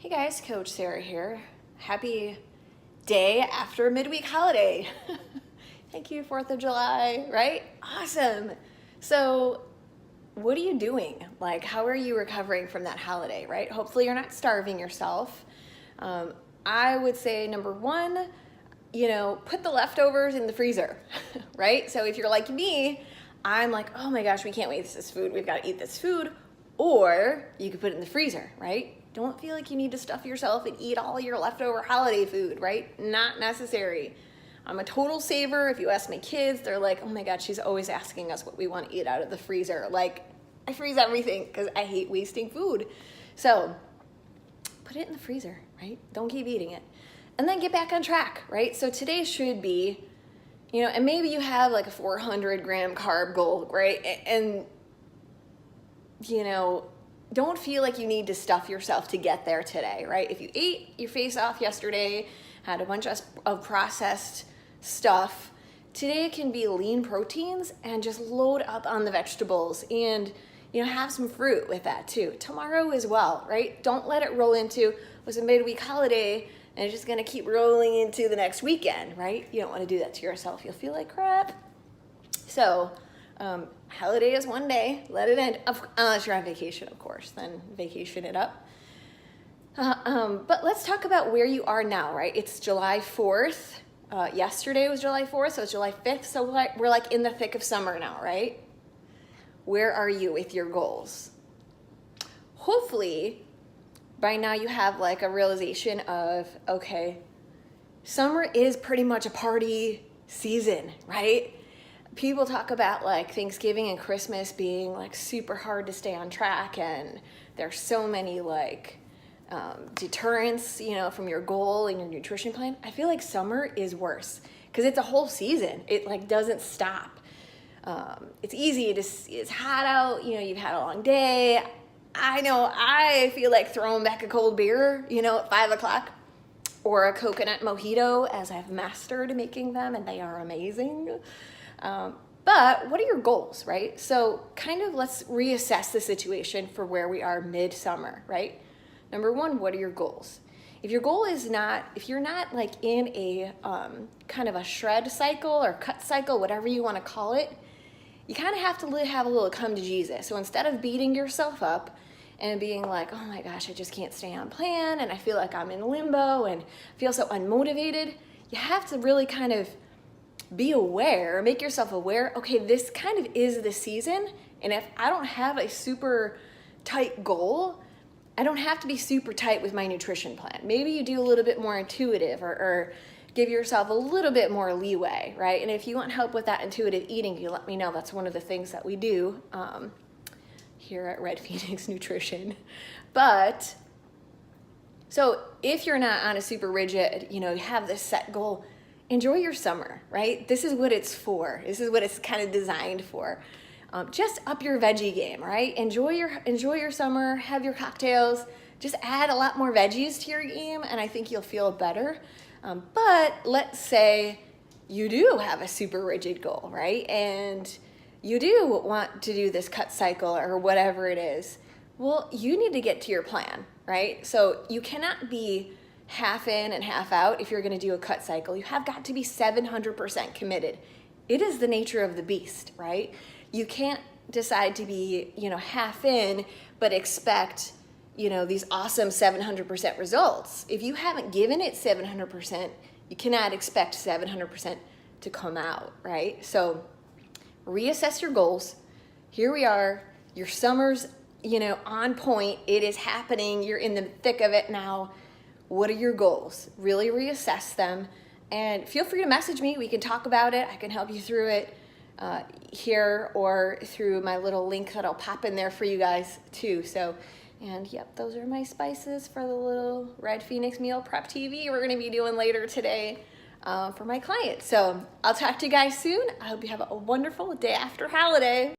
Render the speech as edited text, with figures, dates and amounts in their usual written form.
Hey guys, Coach Sarah here. Happy day after a midweek holiday. Thank you, 4th of July, right? Awesome. So, what are you doing? Like, how are you recovering from that holiday, right? Hopefully, you're not starving yourself. I would say number one, put the leftovers in the freezer, right? So, if you're like me, I'm like, oh my gosh, we can't waste this food. We've got to eat this food. Or you could put it in the freezer, right? Don't feel like you need to stuff yourself and eat all your leftover holiday food, right? Not necessary. I'm a total saver. If you ask my kids, they're like, oh my God, she's always asking us what we want to eat out of the freezer. Like, I freeze everything because I hate wasting food. So put it in the freezer, right? Don't keep eating it. And then get back on track, right? So today should be, and maybe you have like a 400 gram carb goal, right? And don't feel like you need to stuff yourself to get there today, right? If you ate your face off yesterday, had a bunch of processed stuff, today can be lean proteins and just load up on the vegetables and, have some fruit with that too. Tomorrow as well, right? Don't let it roll into, was a midweek holiday and it's just gonna keep rolling into the next weekend, right? You don't wanna do that to yourself. You'll feel like crap. So, holiday is one day, let it end, unless you're on vacation, of course, then vacation it up. But let's talk about where you are now, right? It's July 4th. Yesterday was July 4th, so it's July 5th. So we're like in the thick of summer now, right? Where are you with your goals? Hopefully, by now you have like a realization of, okay, summer is pretty much a party season, right? People talk about like Thanksgiving and Christmas being like super hard to stay on track, and there's so many like deterrents, from your goal and your nutrition plan. I feel like summer is worse because it's a whole season. It like doesn't stop. It's easy. It's hot out. You've had a long day. I know. I feel like throwing back a cold beer, at 5 o'clock, or a coconut mojito, as I've mastered making them, and they are amazing. But what are your goals, right? So kind of let's reassess the situation for where we are midsummer, right? Number one, what are your goals? If your goal is if you're not like in a kind of a shred cycle or cut cycle, whatever you want to call it, you kind of have to have a little come to Jesus. So instead of beating yourself up and being like, oh my gosh, I just can't stay on plan and I feel like I'm in limbo and feel so unmotivated, you have to really kind of be aware, make yourself aware, okay, this kind of is the season, and if I don't have a super tight goal, I don't have to be super tight with my nutrition plan. Maybe you do a little bit more intuitive or give yourself a little bit more leeway, right? And if you want help with that intuitive eating, you let me know. That's one of the things that we do here at Red Phoenix Nutrition. But, so if you're not on a super rigid, you have this set goal, enjoy your summer, right? This is what it's for. This is what it's kind of designed for. Just up your veggie game, right? Enjoy your summer, have your cocktails, just add a lot more veggies to your game, and I think you'll feel better. But let's say you do have a super rigid goal, right? And you do want to do this cut cycle or whatever it is. Well, you need to get to your plan, right? So you cannot be half in and half out if you're going to do a cut cycle. You have got to be 700% committed. It is the nature of the beast, right? You can't decide to be, half in, but expect, these awesome 700% results. If you haven't given it 700%, you cannot expect 700% to come out, right? So reassess your goals. Here we are. Your summer's, on point. It is happening. You're in the thick of it now. What are your goals? Really reassess them, and feel free to message me. We can talk about it. I can help you through it here or through my little link that I'll pop in there for you guys too. So, and yep, those are my spices for the little Red Phoenix Meal Prep TV we're going to be doing later today for my clients. So I'll talk to you guys soon. I hope you have a wonderful day after holiday.